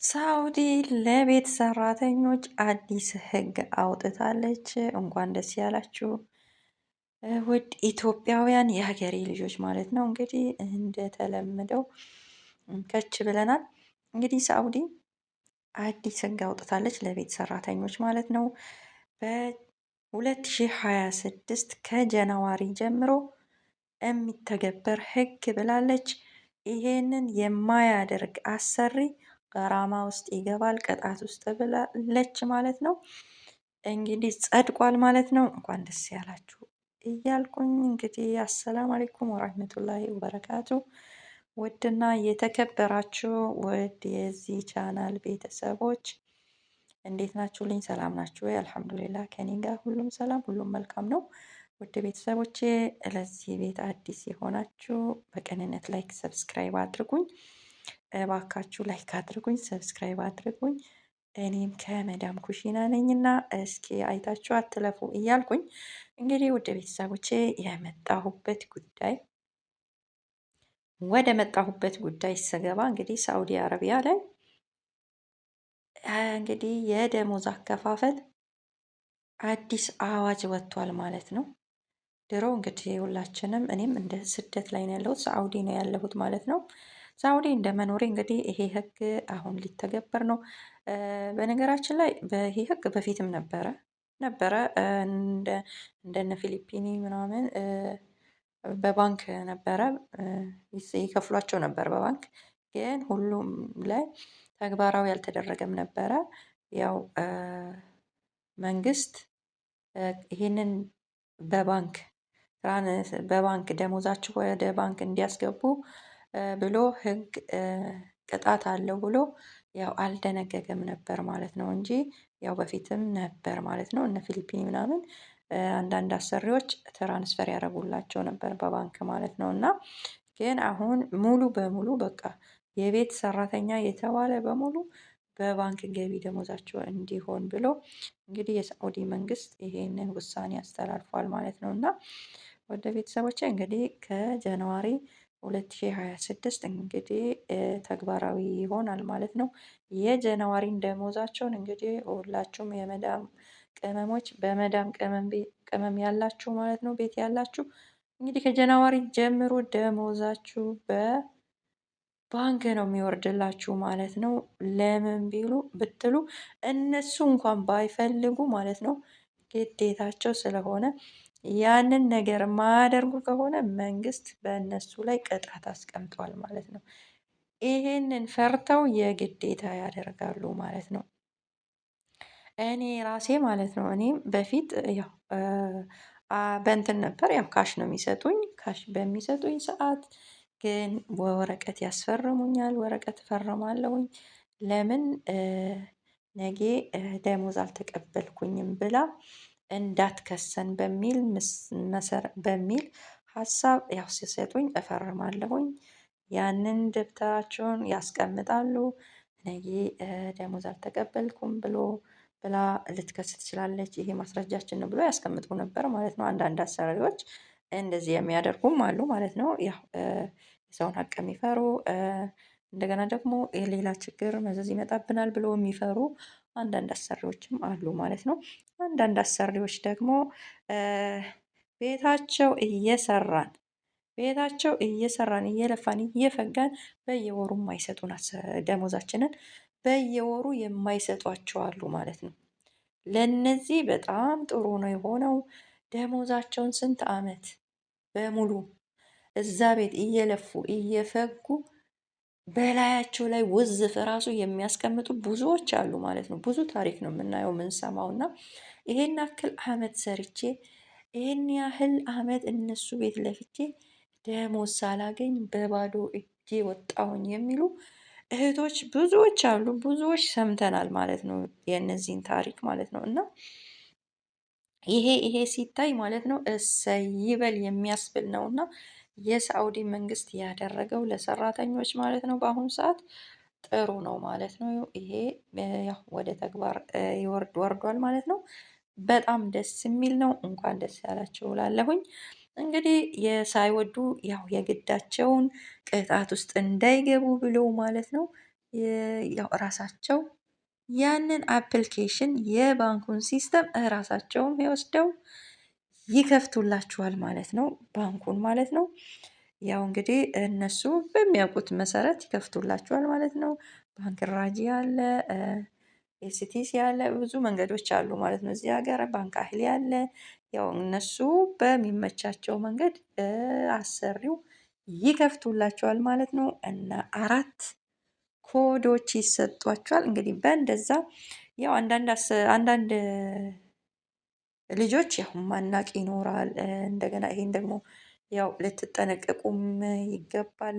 ሳውዲ ለቤት ሰራተኞች አዲስ ህግ አውጥታለች። እንኳን ደስ ያላችሁ ውድ ኢትዮጵያውያን የሀገሬ ልጆች ማለት ነው። እንግዲህ እንደተለመደው ከች ብለናል። እንግዲህ ሳውዲ አዲስ ህግ አውጥታለች ለቤት ሰራተኞች ማለት ነው። በ2026 ከጃንዋሪ ጀምሮ የሚተገበር ህግ ብላለች። ይሄንን የማያደርግ አሰሪ ገራማ ውስጥ ይገባል፣ ቅጣት ውስጥ ብላለች ማለት ነው። እንግዲህ ጸድቋል ማለት ነው። እንኳን ደስ ያላችሁ እያልኩኝ እንግዲህ አሰላም አለይኩም ወራህመቱላሂ ወበረካቱ። ውድና የተከበራችሁ ውድ የዚህ ቻናል ቤተሰቦች እንዴት ናችሁልኝ? ሰላም ናችሁ ወይ? አልሐምዱሊላህ ከኔ ጋር ሁሉም ሰላም፣ ሁሉም መልካም ነው። ውድ ቤተሰቦቼ ለዚህ ቤት አዲስ የሆናችሁ በቅንነት ላይክ፣ ሰብስክራይብ አድርጉኝ። እባካችሁ ላይክ አድርጉኝ፣ ሰብስክራይብ አድርጉኝ። እኔም ከመዳም ኩሽና ነኝና እስኪ አይታችሁ አትለፉ እያልኩኝ እንግዲህ ውድ ቤተሰቦቼ ወደ መጣሁበት ጉዳይ ስገባ እንግዲህ ሳኡዲ አረቢያ ላይ እንግዲህ የደሞዝ አከፋፈል አዲስ አዋጅ ወጥቷል ማለት ነው። ድሮ እንግዲህ ሁላችንም እኔም እንደ ስደት ላይ ነው ያለሁት፣ ሳኡዲ ነው ያለሁት ማለት ነው። ሳኡዲ እንደ መኖሬ እንግዲህ ይሄ ህግ አሁን ሊተገበር ነው። በነገራችን ላይ ይሄ ህግ በፊትም ነበረ እንደነ ፊሊፒኒ ምናምን በባንክ ነበረ ይከፍሏቸው ነበር በባንክ ግን ሁሉም ላይ ተግባራዊ አልተደረገም ነበረ። ያው መንግስት ይህንን በባንክ ደሞዛችሁ ወደ ባንክ እንዲያስገቡ ብሎ ህግ ቅጣት አለው ብሎ ያው አልደነገገም ነበር ማለት ነው እንጂ ያው በፊትም ነበር ማለት ነው። እነ ፊሊፒን ምናምን አንዳንድ አሰሪዎች ትራንስፈር ያደርጉላቸው ነበር በባንክ ማለት ነው። እና ግን አሁን ሙሉ በሙሉ በቃ የቤት ሰራተኛ የተባለ በሙሉ በባንክ ገቢ ደሞዛቸው እንዲሆን ብሎ እንግዲህ የሳኡዲ መንግስት ይሄንን ውሳኔ አስተላልፏል ማለት ነው። እና ወደ ቤተሰቦቼ እንግዲህ ከጃንዋሪ 2026 እንግዲህ ተግባራዊ ይሆናል ማለት ነው። የጃንዋሪን ደሞዛቸውን እንግዲህ ሁላችሁም የመዳም ቅመሞች በመዳም ቅመም ያላችሁ ማለት ነው ቤት ያላችሁ እንግዲህ ከጃንዋሪ ጀምሮ ደሞዛችሁ በባንክ ነው የሚወርድላችሁ ማለት ነው። ለምን ብትሉ እነሱ እንኳን ባይፈልጉ ማለት ነው ግዴታቸው ስለሆነ ያንን ነገር ማያደርጉ ከሆነ መንግስት በእነሱ ላይ ቅጣት አስቀምጧል ማለት ነው። ይሄንን ፈርተው የግዴታ ያደርጋሉ ማለት ነው። እኔ ራሴ ማለት ነው እኔም በፊት ያው በእንትን ነበር ያው ካሽ ነው የሚሰጡኝ። ካሽ በሚሰጡኝ ሰዓት ግን በወረቀት ያስፈርሙኛል፣ ወረቀት እፈርማለሁኝ። ለምን ነገ ደሞዝ አልተቀበልኩኝም ብላ እንዳትከሰን በሚል ሀሳብ ያው ሲሰጡኝ እፈርማለሁኝ። ያንን ደብተራቸውን ያስቀምጣሉ። ነገ ደሞዝ አልተቀበልኩም ብላ ልትከስ ትችላለች፣ ይሄ ማስረጃችን ነው ብሎ ያስቀምጡ ነበር ማለት ነው። አንዳንድ አሰሪዎች እንደዚህ የሚያደርጉም አሉ ማለት ነው። ያው የሰውን ሀቅ የሚፈሩ እንደገና ደግሞ የሌላ ችግር መዘዝ ይመጣብናል ብሎ የሚፈሩ አንዳንድ አሰሪዎችም አሉ ማለት ነው። አንዳንድ አሰሪዎች ደግሞ ቤታቸው እየሰራን እየለፋን እየፈጋን በየወሩ የማይሰጡን ደሞዛችንን በየወሩ የማይሰጧቸው አሉ ማለት ነው። ለነዚህ በጣም ጥሩ ነው የሆነው ደሞዛቸውን ስንት አመት በሙሉ እዛ ቤት እየለፉ እየፈጉ በላያቸው ላይ ውዝፍ ራሱ የሚያስቀምጡ ብዙዎች አሉ ማለት ነው። ብዙ ታሪክ ነው የምናየው የምንሰማው። እና ይሄን ያክል አመት ሰርቼ ይሄን ያህል አመት እነሱ ቤት ለፍቼ ደሞዝ ሳላገኝ በባዶ እጄ ወጣሁኝ የሚሉ እህቶች ብዙዎች አሉ። ብዙዎች ሰምተናል ማለት ነው የእነዚህን ታሪክ ማለት ነው። እና ይሄ ሲታይ ማለት ነው እሰይ ይበል የሚያስብል ነው። እና የሳኡዲ መንግስት ያደረገው ለሰራተኞች ማለት ነው በአሁኑ ሰዓት ጥሩ ነው ማለት ነው። ይሄ ያው ወደ ተግባር ወርዷል ማለት ነው። በጣም ደስ የሚል ነው። እንኳን ደስ ያላችሁ እላለሁኝ። እንግዲህ ሳይወዱ ያው የግዳቸውን ቅጣት ውስጥ እንዳይገቡ ብሎ ማለት ነው ያው ራሳቸው ያንን አፕሊኬሽን የባንኩን ሲስተም እራሳቸውም ወስደው ይከፍቱላችኋል ማለት ነው፣ ባንኩን ማለት ነው። ያው እንግዲህ እነሱ በሚያውቁት መሰረት ይከፍቱላችኋል ማለት ነው። ባንክ ራጂ አለ፣ ኤስቲሲ አለ፣ ብዙ መንገዶች አሉ ማለት ነው። እዚህ ሀገር ባንክ አህሊ አለ። ያው እነሱ በሚመቻቸው መንገድ አሰሪው ይከፍቱላቸዋል ማለት ነው። እና 4 ኮዶች ይሰጧቸዋል። እንግዲህ በእንደዛ ያው አንዳንድ ልጆች ያው ማናቅ ይኖራል። እንደገና ይሄን ደግሞ ያው ልትጠነቀቁም ይገባል።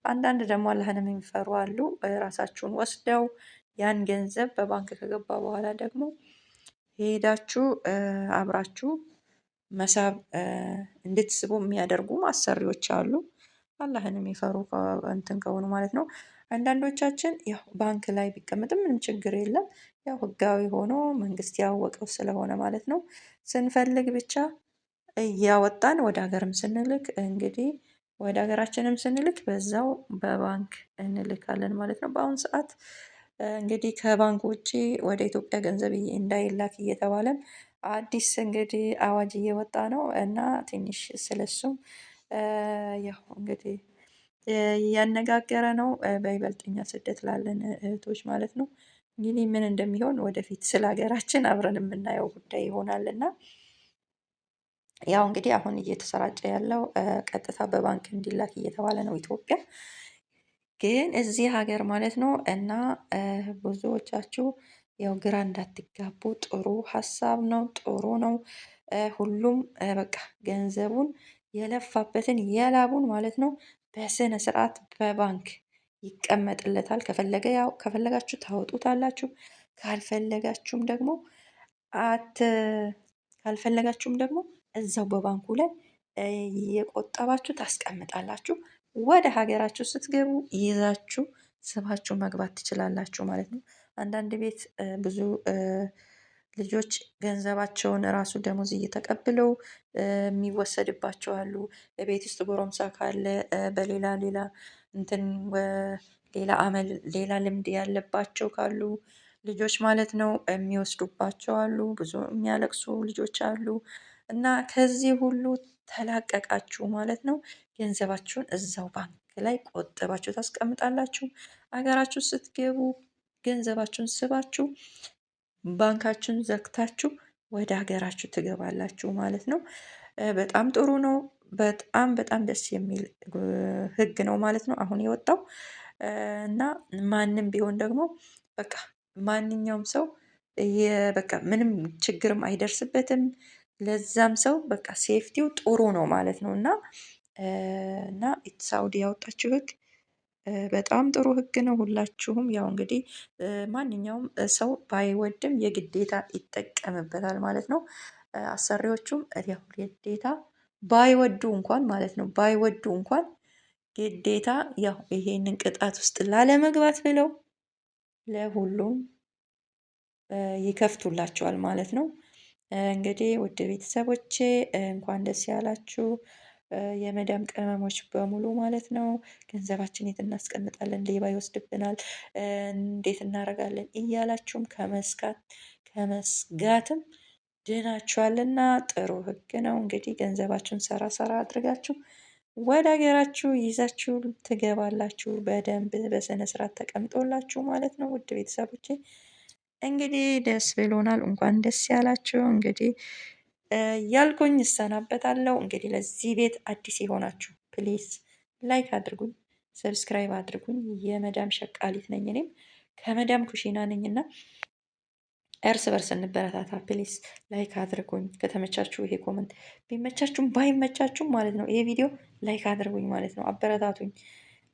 አንዳንድ ደግሞ አላህንም የሚፈሩ አሉ። ራሳችሁን ወስደው ያን ገንዘብ በባንክ ከገባ በኋላ ደግሞ ሄዳችሁ አብራችሁ መሳብ እንድትስቡ የሚያደርጉ አሰሪዎች አሉ። አላህን የሚፈሩ እንትን ከሆኑ ማለት ነው። አንዳንዶቻችን ያው ባንክ ላይ ቢቀመጥም ምንም ችግር የለም። ያው ህጋዊ ሆኖ መንግስት ያወቀው ስለሆነ ማለት ነው። ስንፈልግ ብቻ እያወጣን ወደ ሀገርም ስንልክ እንግዲህ ወደ ሀገራችንም ስንልክ በዛው በባንክ እንልካለን ማለት ነው። በአሁኑ ሰዓት እንግዲህ ከባንክ ውጪ ወደ ኢትዮጵያ ገንዘብ እንዳይላክ እየተባለም አዲስ እንግዲህ አዋጅ እየወጣ ነው እና ትንሽ ስለሱም ያው እንግዲህ እያነጋገረ ነው። በይበልጥኛ ስደት ላለን እህቶች ማለት ነው። እንግዲህ ምን እንደሚሆን ወደፊት ስለ ሀገራችን አብረን የምናየው ጉዳይ ይሆናል እና ያው እንግዲህ አሁን እየተሰራጨ ያለው ቀጥታ በባንክ እንዲላክ እየተባለ ነው ኢትዮጵያ ግን እዚህ ሀገር ማለት ነው። እና ብዙዎቻችሁ ያው ግራ እንዳትጋቡ ጥሩ ሀሳብ ነው፣ ጥሩ ነው። ሁሉም በቃ ገንዘቡን የለፋበትን የላቡን ማለት ነው በስነ ስርዓት በባንክ ይቀመጥለታል። ከፈለጋችሁ ታወጡታላችሁ፣ ካልፈለጋችሁም ደግሞ አት ካልፈለጋችሁም ደግሞ እዛው በባንኩ ላይ የቆጠባችሁ ታስቀምጣላችሁ። ወደ ሀገራችሁ ስትገቡ ይዛችሁ ስባችሁ መግባት ትችላላችሁ ማለት ነው። አንዳንድ ቤት ብዙ ልጆች ገንዘባቸውን ራሱ ደሞዝ እየተቀብለው የሚወሰድባቸው አሉ። በቤት ውስጥ ጎረምሳ ካለ በሌላ ሌላ እንትን ሌላ አመል ሌላ ልምድ ያለባቸው ካሉ ልጆች ማለት ነው የሚወስዱባቸው አሉ። ብዙ የሚያለቅሱ ልጆች አሉ። እና ከዚህ ሁሉ ተላቀቃችሁ ማለት ነው። ገንዘባችሁን እዛው ባንክ ላይ ቆጥባችሁ ታስቀምጣላችሁ። ሀገራችሁ ስትገቡ ገንዘባችሁን ስባችሁ ባንካችሁን ዘግታችሁ ወደ ሀገራችሁ ትገባላችሁ ማለት ነው። በጣም ጥሩ ነው። በጣም በጣም ደስ የሚል ህግ ነው ማለት ነው አሁን የወጣው እና ማንም ቢሆን ደግሞ በቃ ማንኛውም ሰው በቃ ምንም ችግርም አይደርስበትም። ለዛም ሰው በቃ ሴፍቲው ጥሩ ነው ማለት ነው። እና ሳውዲ ያወጣችው ህግ በጣም ጥሩ ህግ ነው። ሁላችሁም ያው እንግዲህ ማንኛውም ሰው ባይወድም የግዴታ ይጠቀምበታል ማለት ነው። አሰሪዎቹም ያው ግዴታ ባይወዱ እንኳን ማለት ነው ባይወዱ እንኳን ግዴታ ያው ይሄንን ቅጣት ውስጥ ላለመግባት ብለው ለሁሉም ይከፍቱላቸዋል ማለት ነው። እንግዲህ ውድ ቤተሰቦቼ እንኳን ደስ ያላችሁ የመዳም ቅመሞች በሙሉ ማለት ነው። ገንዘባችን የት እናስቀምጣለን? ሌባ ይወስድብናል፣ እንዴት እናደርጋለን? እያላችሁም ከመስጋትም ድናችኋልና ጥሩ ህግ ነው። እንግዲህ ገንዘባችሁን ሰራ ሰራ አድርጋችሁ ወደ ሀገራችሁ ይዛችሁ ትገባላችሁ። በደንብ በስነ ስርዓት ተቀምጦላችሁ ማለት ነው። ውድ ቤተሰቦቼ እንግዲህ ደስ ብሎናል። እንኳን ደስ ያላችሁ። እንግዲህ ያልኩኝ እሰናበታለሁ። እንግዲህ ለዚህ ቤት አዲስ የሆናችሁ ፕሊዝ ላይክ አድርጉኝ፣ ሰብስክራይብ አድርጉኝ። የመዳም ሸቃሊት ነኝ እኔም ከመዳም ኩሽና ነኝና እርስ በርስ እንበረታታ። ፕሊስ ላይክ አድርጉኝ። ከተመቻችሁ ይሄ ኮመንት ቢመቻችሁም ባይመቻችሁም ማለት ነው ይሄ ቪዲዮ ላይክ አድርጉኝ ማለት ነው። አበረታቱኝ፣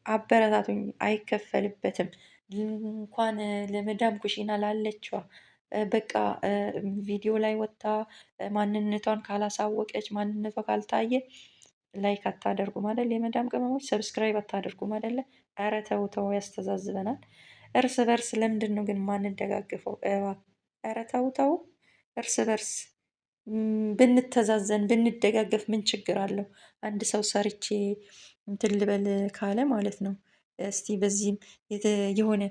አበረታቱኝ። አይከፈልበትም። እንኳን ለመዳም ኩሽና ላለችዋ በቃ ቪዲዮ ላይ ወጥታ ማንነቷን ካላሳወቀች ማንነቷ ካልታየ ላይክ አታደርጉም አይደል? የመዳም ቅመሞች ሰብስክራይብ አታደርጉም አይደለ? ኧረ ተው ተው፣ ያስተዛዝበናል። እርስ በርስ ለምንድን ነው ግን ማንደጋግፈው? ኧረ ተው ተው። እርስ በርስ ብንተዛዘን ብንደጋገፍ ምን ችግር አለው? አንድ ሰው ሰርቼ እንትን ልበል ካለ ማለት ነው። እስቲ በዚህም የሆነ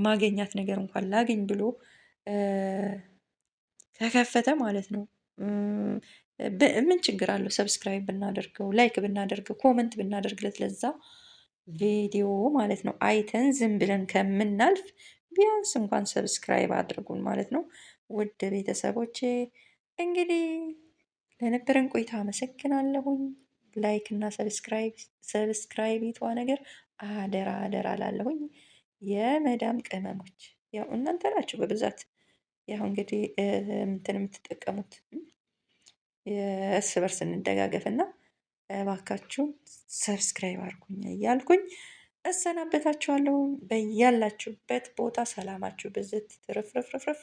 ማገኛት ነገር እንኳን ላግኝ ብሎ ከከፈተ ማለት ነው። ምን ችግር አለው? ሰብስክራይብ ብናደርገው፣ ላይክ ብናደርገው፣ ኮመንት ብናደርግለት ለዛ ቪዲዮ ማለት ነው አይተን ዝም ብለን ከምናልፍ ቢያንስ እንኳን ሰብስክራይብ አድርጉን ማለት ነው። ውድ ቤተሰቦቼ እንግዲህ ለነበረን ቆይታ አመሰግናለሁኝ። ላይክ እና ሰብስክራይቢቷ ነገር አደራ አደራ ላለሁኝ የመዳም ቅመሞች ያው እናንተ ናችሁ በብዛት ያው እንግዲህ እንትን የምትጠቀሙት እርስ በርስ እንደጋገፍ እና እባካችሁን ሰብስክራይብ አድርጉኝ እያልኩኝ እሰናበታችኋለሁ። በያላችሁበት ቦታ ሰላማችሁ ብዝት ትርፍርፍርፍ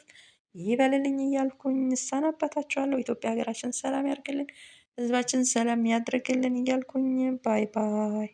ይበልልኝ እያልኩኝ እሰናበታችኋለሁ። ኢትዮጵያ ሀገራችን ሰላም ያድርግልን፣ ህዝባችን ሰላም ያድርግልን እያልኩኝ ባይ ባይ።